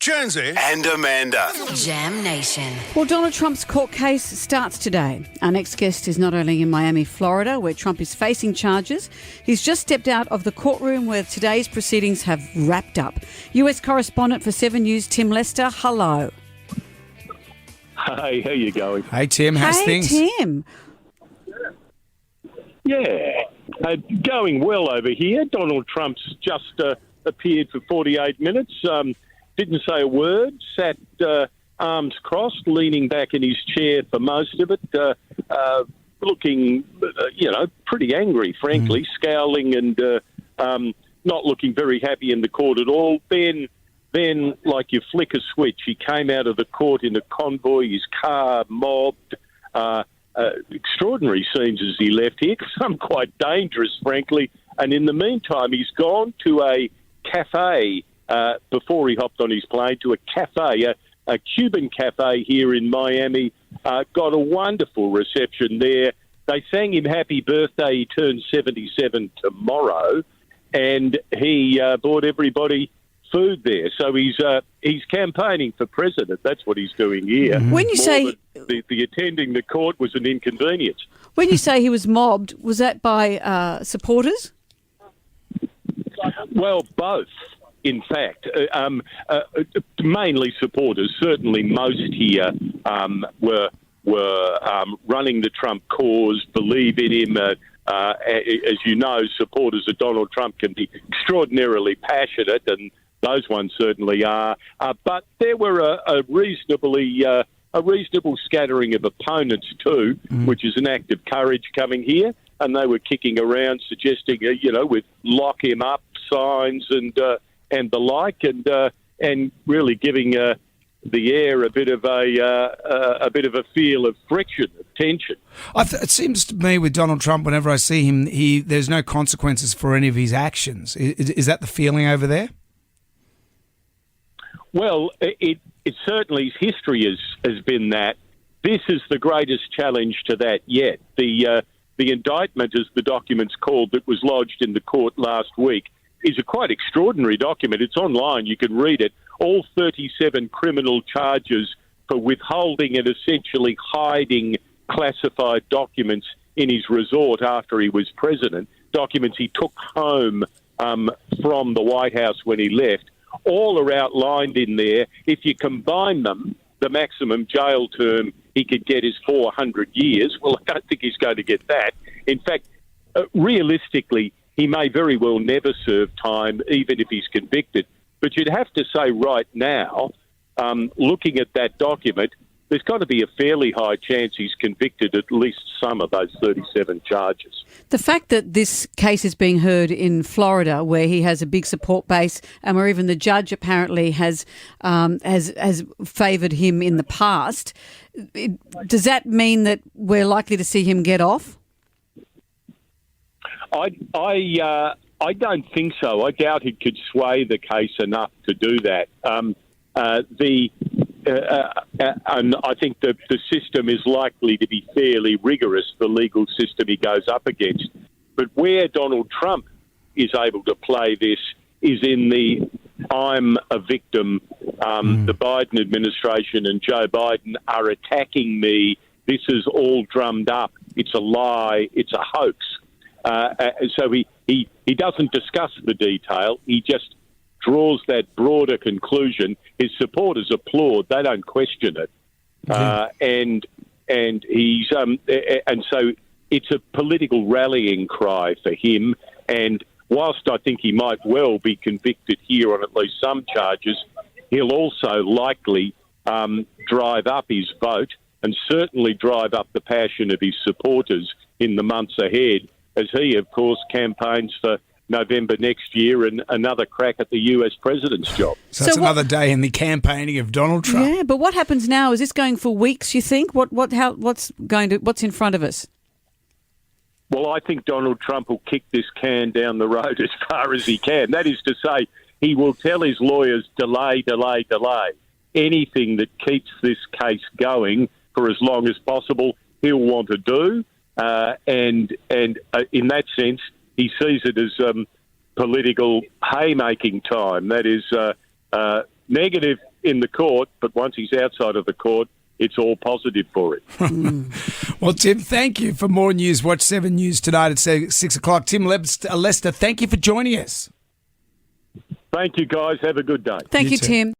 Jonesy and Amanda. Jam Nation. Well, Donald Trump's court case starts today. Our next guest is not only in Miami, Florida, where Trump is facing charges, he's just stepped out of the courtroom where today's proceedings have wrapped up. US correspondent for 7 News, Tim Lester, hello. Hey, how you going? Hey, Tim, how's things? Hey, Tim. Yeah, going well over here. Donald Trump's just appeared for 48 minutes, didn't say a word, sat arms crossed, leaning back in his chair for most of it, looking, pretty angry, frankly, scowling and not looking very happy in the court at all. Then, like you flick a switch, he came out of the court in a convoy, his car mobbed. Extraordinary scenes as he left here, some quite dangerous, frankly. And in the meantime, he's gone to a cafe before he hopped on his plane, to a cafe, a Cuban cafe here in Miami. Got a wonderful reception there. They sang him happy birthday. He turns 77 tomorrow, and he bought everybody food there. So he's campaigning for president. That's what he's doing here. Mm-hmm. When you say the attending the court was an inconvenience. When you say he was mobbed, was that by supporters? Well, both. In fact, mainly supporters. Certainly, most here were running the Trump cause, believe in him. As you know, supporters of Donald Trump can be extraordinarily passionate, and those ones certainly are. But there were a reasonable scattering of opponents too, which is an act of courage coming here. And they were kicking around, suggesting, with lock him up signs and the like, and really giving the air a bit of a feel of friction, of tension. It seems to me with Donald Trump, whenever I see him, there's no consequences for any of his actions. Is that the feeling over there? Well, it certainly, his history has been that. This is the greatest challenge to that yet. The indictment, as the document's called, that was lodged in the court last week, is a quite extraordinary document. It's online. You can read it. All 37 criminal charges for withholding and essentially hiding classified documents in his resort after he was president, documents he took home from the White House when he left, all are outlined in there. If you combine them, the maximum jail term he could get is 400 years. Well, I don't think he's going to get that. In fact, realistically, he may very well never serve time, even if he's convicted. But you'd have to say right now, looking at that document, there's got to be a fairly high chance he's convicted at least some of those 37 charges. The fact that this case is being heard in Florida, where he has a big support base, and where even the judge apparently has favoured him in the past, does that mean that we're likely to see him get off? I don't think so. I doubt it could sway the case enough to do that. And I think that the system is likely to be fairly rigorous, the legal system he goes up against. But where Donald Trump is able to play this is in the I'm a victim. The Biden administration and Joe Biden are attacking me. This is all drummed up. It's a lie. It's a hoax. So he doesn't discuss the detail. He just draws that broader conclusion. His supporters applaud; they don't question it, and he's and so it's a political rallying cry for him. And whilst I think he might well be convicted here on at least some charges, he'll also likely drive up his vote and certainly drive up the passion of his supporters in the months ahead, as he, of course, campaigns for November next year and another crack at the US president's job. So it's another day in the campaigning of Donald Trump. Yeah, but what happens now? Is this going for weeks, you think? What's in front of us? Well, I think Donald Trump will kick this can down the road as far as he can. That is to say, he will tell his lawyers, delay, delay, delay. Anything that keeps this case going for as long as possible, he'll want to do. And in that sense, he sees it as political haymaking time. That is negative in the court, but once he's outside of the court, it's all positive for him. Well, Tim, thank you. For more news, watch 7 News tonight at 6 o'clock. Tim Lester, thank you for joining us. Thank you, guys. Have a good day. Thank you, too. Tim.